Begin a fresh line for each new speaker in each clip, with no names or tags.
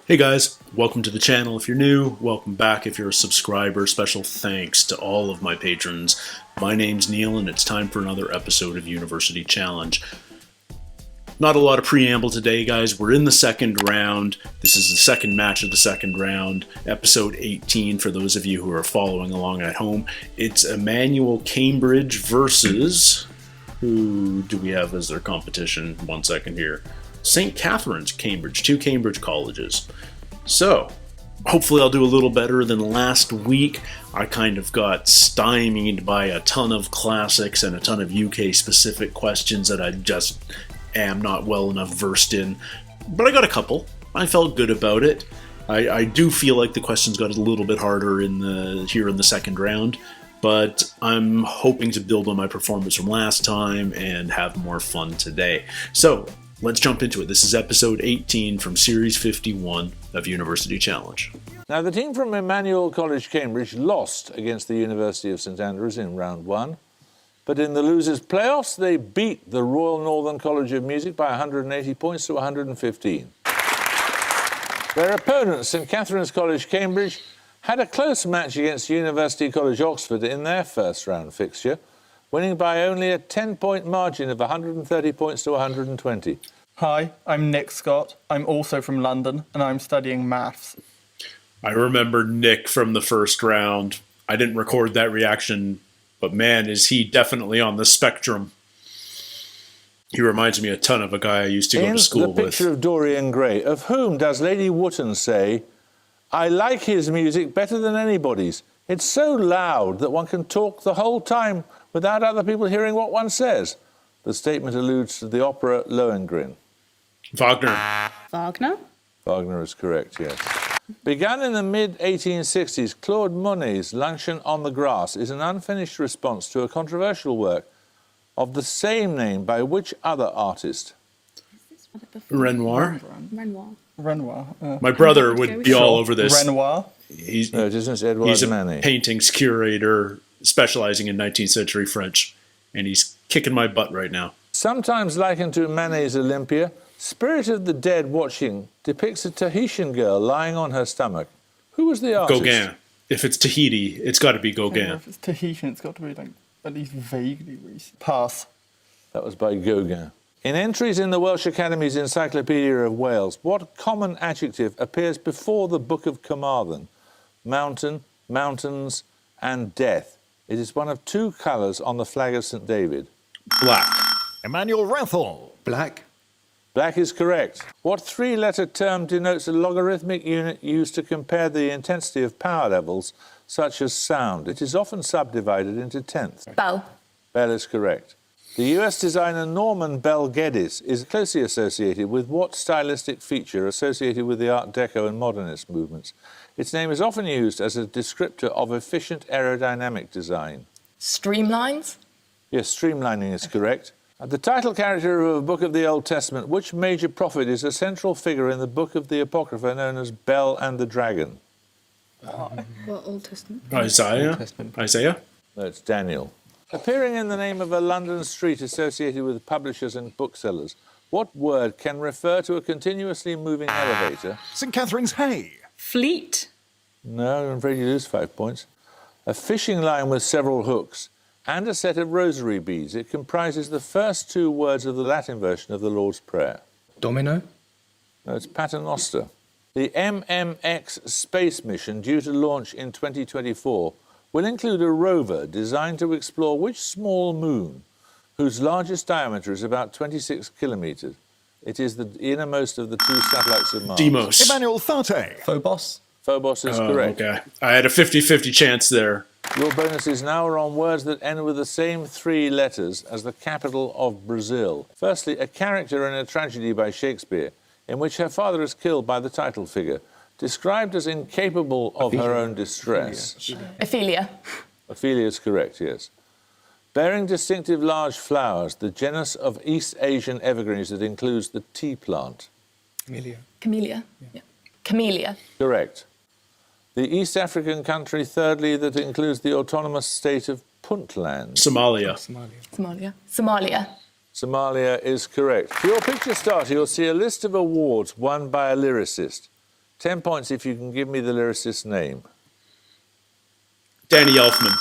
Hey guys, welcome to the channel if you're new, welcome back if you're a subscriber. Special thanks to all of my patrons. My name's Neil and it's time for another episode of University Challenge. Not a lot of preamble today, guys. We're in the second round. This is the second match of the second round, episode 18 for those of you who are following along at home. It's Emmanuel Cambridge versus... who do we have as their competition? 1 second here. St.Catharine's Cambridge, two Cambridge colleges. So, hopefully I'll do a little better than last week. I kind of got stymied by a ton of classics and a ton of UK-specific questions that I just am not well enough versed in. But I got a couple. I felt good about it. I do feel like the questions got a little bit harder here in the second round. But I'm hoping to build on my performance from last time and have more fun today. So, let's jump into it. This is episode 18 from Series 51 of University Challenge.
Now, the team from Emmanuel College, Cambridge, lost against the University of St Andrews in round one. But in the losers' playoffs, they beat the Royal Northern College of Music by 180 points to 115. Their opponents, St Catharine's College, Cambridge, had a close match against University College, Oxford in their first round fixture, winning by only a 10-point margin of 130 points to 120.
Hi, I'm Nick Scott. I'm also from London, and I'm studying maths.
I remember Nick from the first round. I didn't record that reaction, but man, is he definitely on the spectrum. He reminds me a ton of a guy I used to go to school with.
In the picture of Dorian Gray, of whom does Lady Wootton say, "I like his music better than anybody's. It's so loud that one can talk the whole time without other people hearing what one says." The statement alludes to the opera Lohengrin.
Wagner.
Wagner?
Wagner is correct, yes. Begun in the mid-1860s, Claude Monet's Luncheon on the Grass is an unfinished response to a controversial work of the same name by which other artist?
Renoir.
Renoir.
My brother would be all over this.
Renoir.
No, it isn't Edouard
He's a
Manet.
paintings curator specializing in 19th century French, and he's kicking my butt right now.
Sometimes likened to Manet's Olympia, Spirit of the Dead Watching depicts a Tahitian girl lying on her stomach. Who was the artist?
Gauguin. If it's Tahiti, it's got to be Gauguin.
If it's Tahitian, it's got to be like at least vaguely recent. Pass.
That was by Gauguin. In entries in the Welsh Academy's Encyclopedia of Wales, what common adjective appears before the Book of Carmarthen? Mountain, mountains, and death. It is one of two colours on the flag of St David.
Black.
Emmanuel Rathel.
Black.
Black is correct. What three-letter term denotes a logarithmic unit used to compare the intensity of power levels, such as sound? It is often subdivided into tenths.
Bell.
Bell is correct. The US designer Norman Bell Geddes is closely associated with what stylistic feature associated with the Art Deco and Modernist movements? Its name is often used as a descriptor of efficient aerodynamic design.
Streamlines?
Yes, streamlining is correct. The title character of a book of the Old Testament, which major prophet is a central figure in the book of the Apocrypha known as Bel and the Dragon?
What Old Testament?
Isaiah?
No, it's Daniel. Appearing in the name of a London street associated with publishers and booksellers, what word can refer to a continuously moving elevator?
St Catharine's Hay.
Fleet?
No, I'm afraid you lose 5 points. A fishing line with several hooks and a set of rosary beads. It comprises the first two words of the Latin version of the Lord's Prayer.
Domino.
No, it's Paternoster. The MMX space mission, due to launch in 2024, will include a rover designed to explore which small moon, whose largest diameter is about 26 kilometres. It is the innermost of the two satellites of Mars.
Demos.
Emmanuel Thate.
Phobos.
Phobos is correct.
Okay. I had a 50-50 chance there.
Your bonuses now are on words that end with the same three letters as the capital of Brazil. Firstly, a character in a tragedy by Shakespeare, in which her father is killed by the title figure, described as incapable of her own distress.
Ophelia.
Ophelia is correct, yes. Bearing distinctive large flowers, the genus of East Asian evergreens that includes the tea plant.
Camellia.
Camellia. Yeah. Camellia.
Correct. The East African country, thirdly, that includes the autonomous state of Puntland.
Somalia.
Somalia. Somalia.
Somalia is correct. For your picture starter, you'll see a list of awards won by a lyricist. 10 points if you can give me the lyricist's name.
Danny Elfman.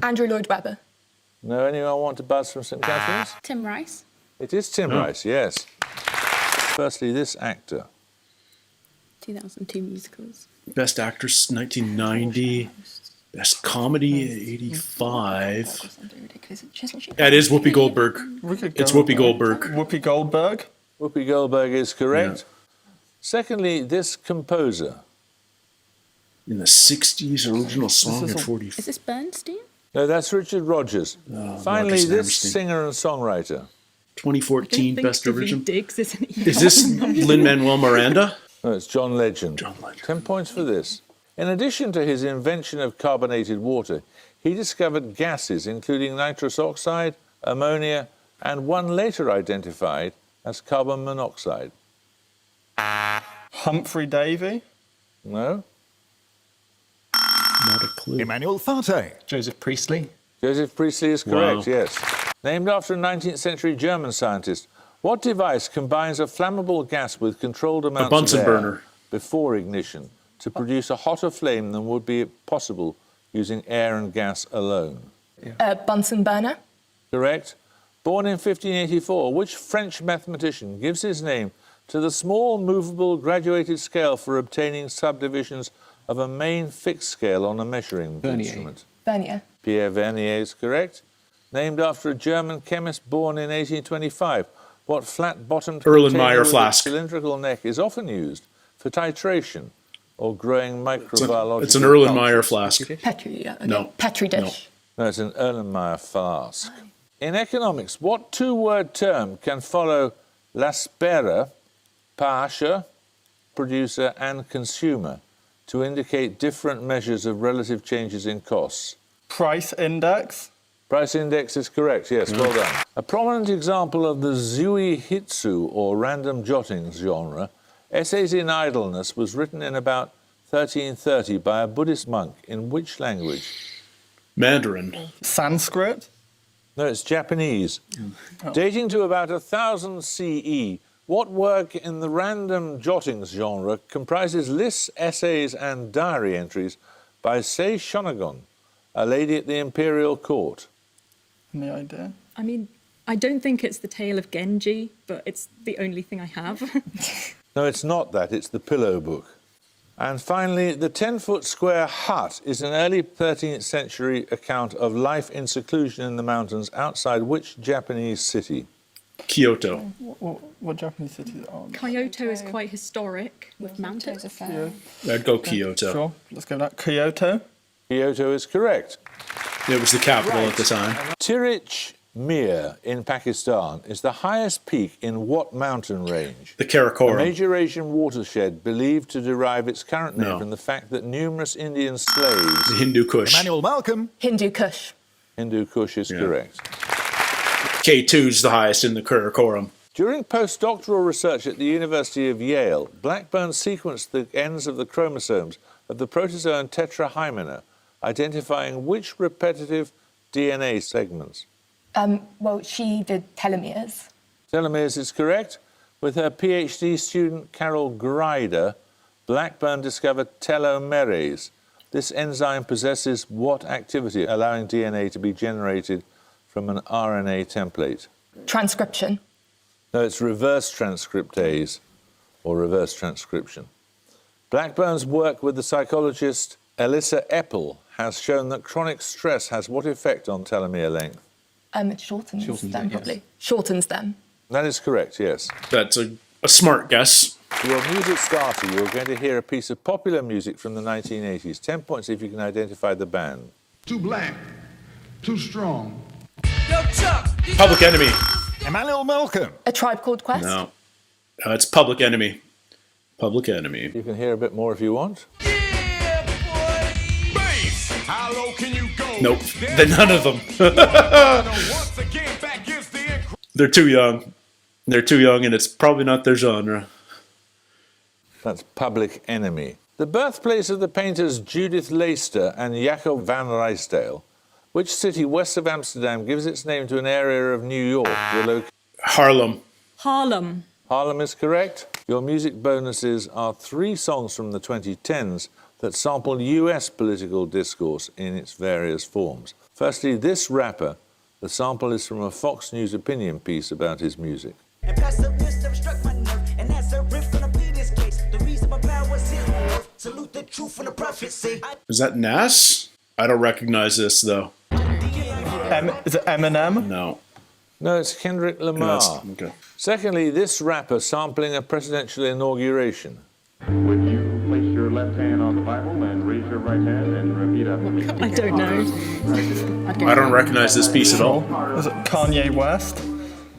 Andrew Lloyd Webber.
No, anyone want to buzz from St. Catharine's?
Tim Rice.
It is Tim Rice, yes. Firstly, this actor.
2002 musicals.
Best actress 1990. Best comedy 85. That is Whoopi Goldberg. It's Whoopi Goldberg.
Whoopi Goldberg.
Whoopi Goldberg is correct.
Yeah.
Secondly, this composer.
In the 60s, original song at 40.
Is this Bernstein?
No, that's Richard Rogers. Finally,
Rogers
this
Hammerstein.
singer and songwriter.
2014 Best Original.
Diggs, isn't he?
Is this Lin-Manuel Miranda?
No, it's John Legend.
John Legend.
10 points for this. In addition to his invention of carbonated water, he discovered gases including nitrous oxide, ammonia, and one later identified as carbon monoxide.
Humphrey Davy.
No?
Not a clue.
Emmanuel Thate.
Joseph Priestley.
Joseph Priestley is correct,
Wow.
yes. Named after a 19th century German scientist, what device combines a flammable gas with controlled amounts
Bunsen
of air
burner.
before ignition to produce a hotter flame than would be possible using air and gas alone?
Bunsen burner.
Correct. Born in 1584, which French mathematician gives his name to the small movable graduated scale for obtaining subdivisions of a main fixed scale on a measuring
Vernier.
instrument?
Vernier.
Pierre Vernier is correct. Named after a German chemist born in 1825, what flat-bottomed
Erlenmeyer
container with a
flask.
cylindrical neck is often used for titration or growing microbiological
It's an Erlenmeyer
cultures?
flask.
Petri. Yeah, okay.
No.
Petri dish.
No, it's an Erlenmeyer flask. In economics, what two-word term can follow l'aspera, pasha, producer, and consumer to indicate different measures of relative changes in costs?
Price index.
Price index is correct, yes, well done. A prominent example of the zui hitsu, or random jottings genre, Essays in Idleness, was written in about 1330 by a Buddhist monk. In which language?
Mandarin.
Sanskrit.
No, it's Japanese. Dating to about 1000 CE, what work in the random jottings genre comprises lists, essays, and diary entries by Sei Shonagon, a lady at the imperial court?
Any idea?
I mean, I don't think it's the tale of Genji, but it's the only thing I have.
No, it's not that, it's the Pillow Book. And finally, the 10-foot square hut is an early 13th century account of life in seclusion in the mountains outside which Japanese city?
Kyoto.
What Japanese cities are?
Kyoto is quite historic with mountains.
I'd go Kyoto.
Sure, let's go with that. Kyoto.
Kyoto is correct.
It was the capital at the time.
Tirich Mir in Pakistan is the highest peak in what mountain range?
The
A
Karakoram.
major Asian watershed believed to derive its current name
No.
from the fact that numerous Indian slaves.
The Hindu Kush.
Emmanuel Malcolm.
Hindu Kush.
Hindu Kush is
Yeah.
correct.
K2's the highest in the Karakoram.
During postdoctoral research at the University of Yale, Blackburn sequenced the ends of the chromosomes of the protozoan tetrahymena, identifying which repetitive DNA segments.
Well, she did telomeres.
Telomeres is correct. With her PhD student Carol Grider, Blackburn discovered telomerase. This enzyme possesses what activity, allowing DNA to be generated from an RNA template?
Transcription.
No, it's reverse transcriptase, or reverse transcription. Blackburn's work with the psychologist Elissa Epple has shown that chronic stress has what effect on telomere length?
It shortens them, probably. Shortens them.
That is correct, yes.
That's a smart guess.
For your music starter, you're going to hear a piece of popular music from the 1980s. 10 points if you can identify the band.
Too black, too strong.
Public Enemy.
Emmanuel Malcolm.
A Tribe Called Quest.
No. It's Public Enemy. Public Enemy.
You can hear a bit more if you want.
How low can you go?
Nope. None of them. They're too young. They're too young, and it's probably not their genre.
That's Public Enemy. The birthplace of the painters Judith Leyster and Jacob van Ruysdael. Which city west of Amsterdam gives its name to an area of New York?
Harlem.
Harlem.
Harlem is correct. Your music bonuses are 3 songs from the 2010s that sample US political discourse in its various forms. Firstly, this rapper, the sample is from a Fox News opinion piece about his music.
And passive wisdom struck my nerve, and that's a riff from the previous case. The reason my power was here on earth, salute the truth from the prophecy.
Is that Nas? I don't recognize this, though.
Is it Eminem?
No.
No, it's Kendrick Lamar.
Okay.
Secondly, this rapper sampling a presidential inauguration.
Would you place your left hand on the Bible and raise your right hand and repeat after me?
I don't know.
I don't recognize this piece at all.
Is it Kanye West?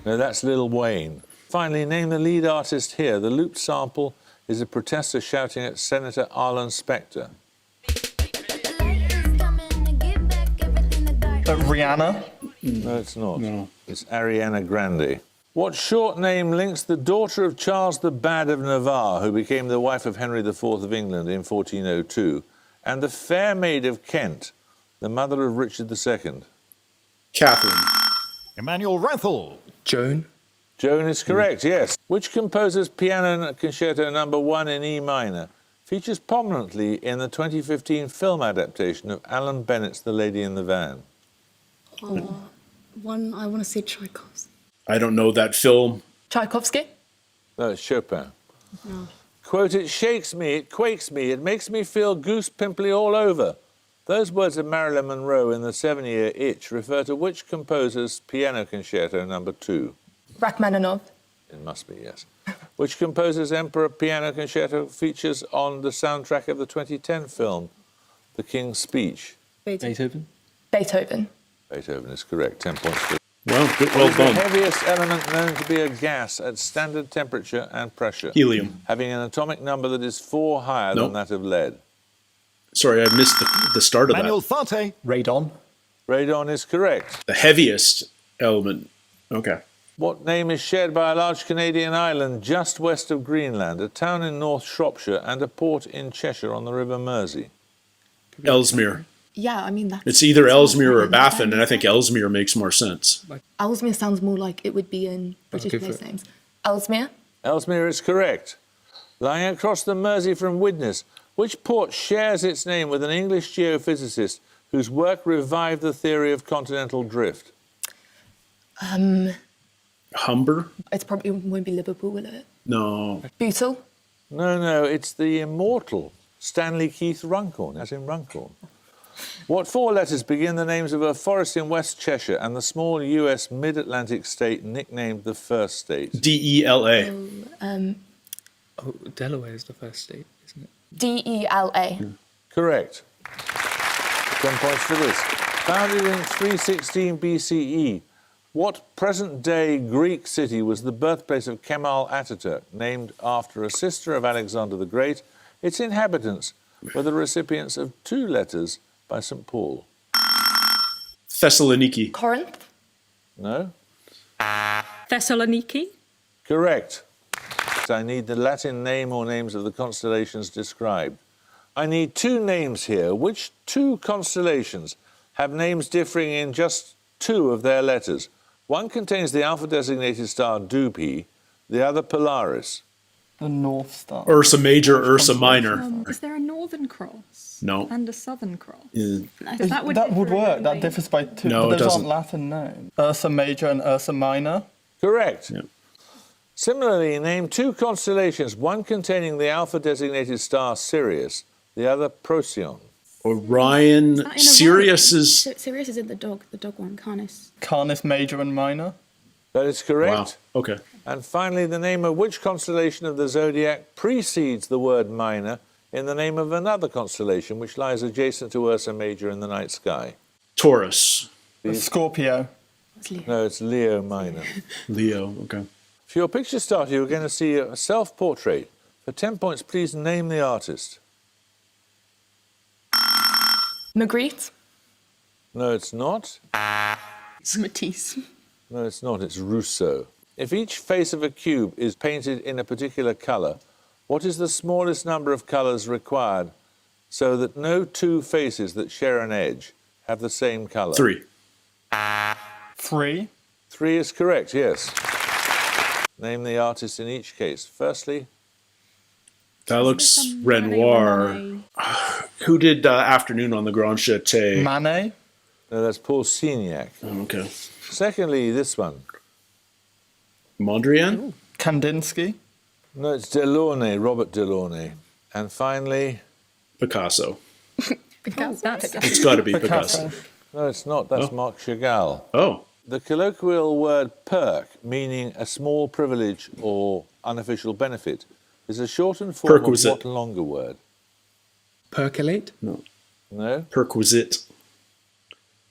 No, that's Lil Wayne. Finally, name the lead artist here. The looped sample is a protester shouting at Senator Arlen Specter.
Rihanna?
No, it's not.
No.
It's Ariana Grande. What short name links the daughter of Charles the Bad of Navarre, who became the wife of Henry IV of England in 1402, and the Fair Maid of Kent, the mother of Richard II?
Catherine.
Emmanuel Rathel.
Joan?
Joan is correct, yes. Which composer's Piano Concerto No. 1 in E minor features prominently in the 2015 film adaptation of Alan Bennett's The Lady in the Van?
One, I want to say Tchaikovsky.
I don't know that film.
Tchaikovsky?
No, it's Chopin.
No.
Quote, it shakes me, it quakes me, it makes me feel goose pimply all over. Those words of Marilyn Monroe in the 7-year Itch refer to which composer's Piano Concerto No. 2?
Rachmaninoff.
It must be, yes. Which composer's Emperor Piano Concerto features on the soundtrack of the 2010 film, The King's Speech?
Beethoven?
Beethoven.
Beethoven is correct, 10 points.
Well
What is the
done.
heaviest element known to be a gas at standard temperature and pressure?
Helium.
Having an atomic number that is 4 higher
Nope.
than that of lead.
Sorry, I missed the start of
Emmanuel
that.
Thate.
Radon?
Radon is correct.
The heaviest element. Okay.
What name is shared by a large Canadian island just west of Greenland, a town in North Shropshire and a port in Cheshire on the River Mersey?
Ellesmere.
Yeah, I mean, that's...
It's either Ellesmere or Baffin, and I think Ellesmere makes more sense.
Ellesmere sounds more like it would be in British
go for
place
it.
names. Ellesmere?
Ellesmere is correct. Lying across the Mersey from Widnes, which port shares its name with an English geophysicist whose work revived the theory of continental drift?
Humber?
It probably won't be Liverpool, will it?
No.
Bootle?
No, it's the immortal Stanley Keith Runcorn, as in Runcorn. What 4 letters begin the names of a forest in West Cheshire and the small US mid-Atlantic state nicknamed the First State?
D-E-L-A.
Oh, Delaware is the first state, isn't it?
D-E-L-A.
Correct. 10 points for this. Founded in 316 BCE, what present-day Greek city was the birthplace of Kemal Ataturk, named after a sister of Alexander the Great? Its inhabitants were the recipients of 2 letters by St. Paul.
Thessaloniki.
Corinth?
No?
Thessaloniki?
Correct. I need the Latin name or names of the constellations described. I need 2 names here. Which 2 constellations have names differing in just 2 of their letters? One contains the alpha-designated star Dupi, the other Polaris.
The North Star.
Ursa Major, Ursa Minor.
Is there a Northern Cross?
No.
And a Southern Cross? That would
work. That
really.
differs by 2.
No,
but
it
those
doesn't.
aren't Latin names. Ursa Major and Ursa Minor.
Correct.
Yeah.
Similarly, name 2 constellations, one containing the alpha-designated star Sirius, the other Procyon.
Orion.
in
Sirius is...
Sirius is in the dog one, Canis.
Canis Major and Minor.
That is correct.
Wow. Okay.
And finally, the name of which constellation of the zodiac precedes the word minor in the name of another constellation which lies adjacent to Ursa Major in the night sky?
Taurus.
Scorpio.
It's Leo.
No, it's Leo Minor.
Leo. Okay.
For your picture starter, you're going to see a self-portrait. For 10 points, please name the artist.
Magritte?
No, it's not.
It's Matisse.
No, it's not. It's Rousseau. If each face of a cube is painted in a particular colour, what is the smallest number of colours required so that no 2 faces that share an edge have the same colour?
3.
3.
3 is correct, yes. Name the artist in each case. Firstly,
That looks Renoir. Who did Afternoon on the Grand Château?
Manet.
No, that's Paul Signac.
Oh, okay.
Secondly, this one.
Mondrian?
Kandinsky.
No, it's Delaunay, Robert Delaunay. And finally...
Picasso.
That's
It's got to be Picasso.
No, it's not. That's Marc Chagall.
Oh.
The colloquial word perk, meaning a small privilege or unofficial benefit, is a shortened form
Perquisite.
of what longer word?
Percolate?
No.
No?
Perquisite.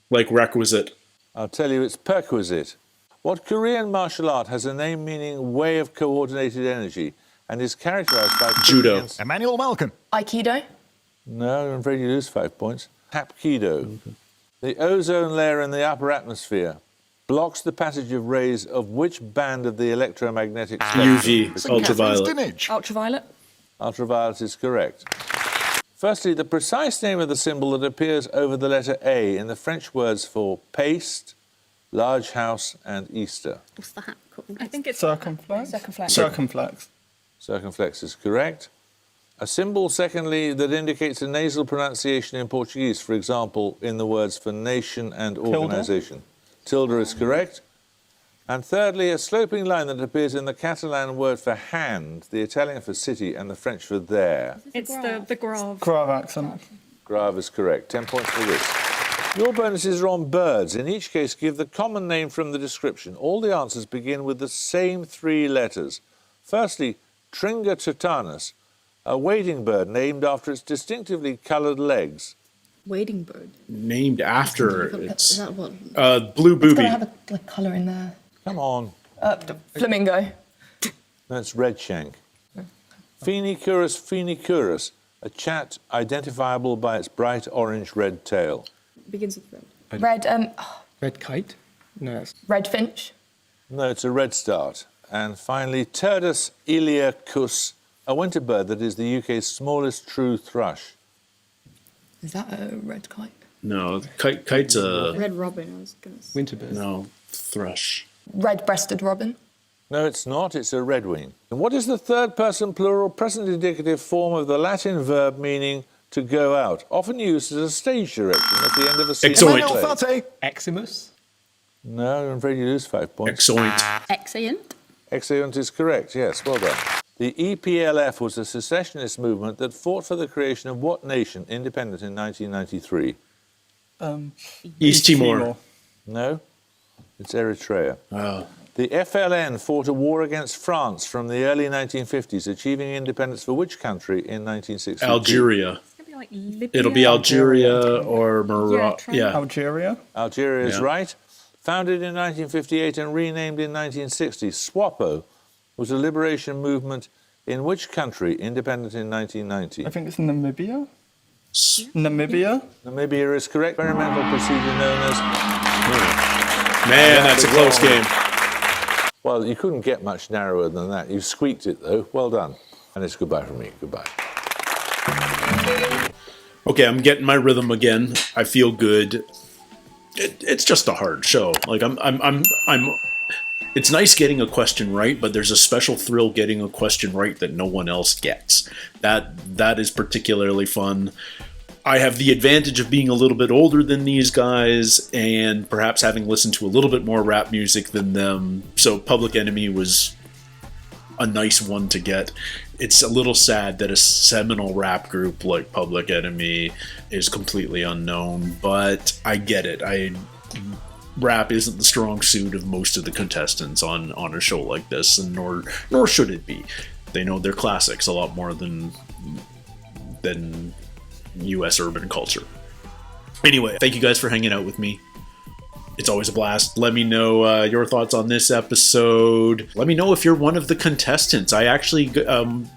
Like requisite.
I'll tell you, it's perquisite. What Korean martial art has a name meaning way of coordinated energy and is characterized by...
Judo.
Emmanuel Malcolm.
Aikido.
No, I'm afraid you lose 5 points. Hapkido. The ozone layer in the upper atmosphere blocks the passage of rays of which band of the electromagnetic spectrum?
UV, ultraviolet.
Ultraviolet.
Ultraviolet is correct. Firstly, the precise name of the symbol that appears over the letter A in the French words for paste, large house, and Easter.
What's the hat called?
I think it's
Circumflex.
Circumflex.
Circumflex.
Circumflex is correct. A symbol, secondly, that indicates a nasal pronunciation in Portuguese, for example, in the words for nation and organisation. Tilde is correct. And thirdly, a sloping line that appears in the Catalan word for hand, the Italian for city, and the French for there.
It's the grave.
Grave accent.
Grave is correct. 10 points for this. Your bonuses are on birds. In each case, give the common name from the description. All the answers begin with the same 3 letters. Firstly, Tringa totanus, a wading bird named after its distinctively coloured legs.
Wading bird.
Named after
Is that what?
Blue
It's
Booby.
got to have a colour in there.
Come on.
Flamingo.
That's redshank. Phoenicurus phoenicurus, a chat identifiable by its bright orange-red tail.
Begins with red.
Red,
Red kite? No, that's...
red finch.
No, it's a redstart. And finally, Turdus iliacus, a winter bird that is the UK's smallest true thrush.
Is that a red kite?
No, kite's a...
Red robin, I was going to say.
Winter bird.
No, thrush.
Red-breasted robin.
No, it's not. It's a redwing. And what is the third-person plural present indicative form of the Latin verb meaning to go out, often used as a stage direction at the end of a scene?
Emmanuel Fate.
Eximus?
No, I'm afraid you lose 5 points.
Exoint.
Exeunt?
Exeunt is correct, yes, well done. The EPLF was a secessionist movement that fought for the creation of what nation, independent in 1993?
East Timor.
No, it's Eritrea.
Oh.
The FLN fought a war against France from the early 1950s, achieving independence for which country in 1962?
Algeria.
It's gonna be like Libya.
It'll be Algeria or Morocco.
Yeah,
Yeah.
Algeria.
Algeria is
Yeah.
right. Founded in 1958 and renamed in 1960, SWAPO was a liberation movement in which country, independent in 1990?
I think it's Namibia. Namibia.
Namibia is correct. Experimental procedure known as...
Man, that's a close game.
Well, you couldn't get much narrower than that. You squeaked it, though. Well done. And it's goodbye from me. Goodbye.
Okay, I'm getting my rhythm again. I feel good. It's just a hard show. Like it's nice getting a question right, but there's a special thrill getting a question right that no one else gets. That is particularly fun. I have the advantage of being a little bit older than these guys and perhaps having listened to a little bit more rap music than them. So Public Enemy was a nice one to get. It's a little sad that a seminal rap group like Public Enemy is completely unknown, but I get it. Rap isn't the strong suit of most of the contestants on a show like this, and nor should it be. They know their classics a lot more than U.S. urban culture. Anyway, thank you guys for hanging out with me. It's always a blast. Let me know your thoughts on this episode. Let me know if you're one of the contestants. I actually,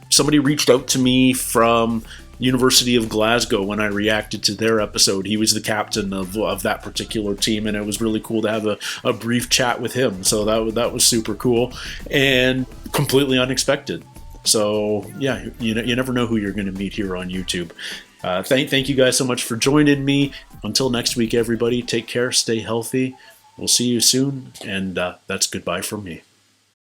somebody reached out to me from University of Glasgow when I reacted to their episode. He was the captain of that particular team, and it was really cool to have a brief chat with him. So that was super cool and completely unexpected. So yeah, you never know who you're going to meet here on YouTube. Thank you guys so much for joining me. Until next week, everybody, take care, stay healthy. We'll see you soon, and that's goodbye from me.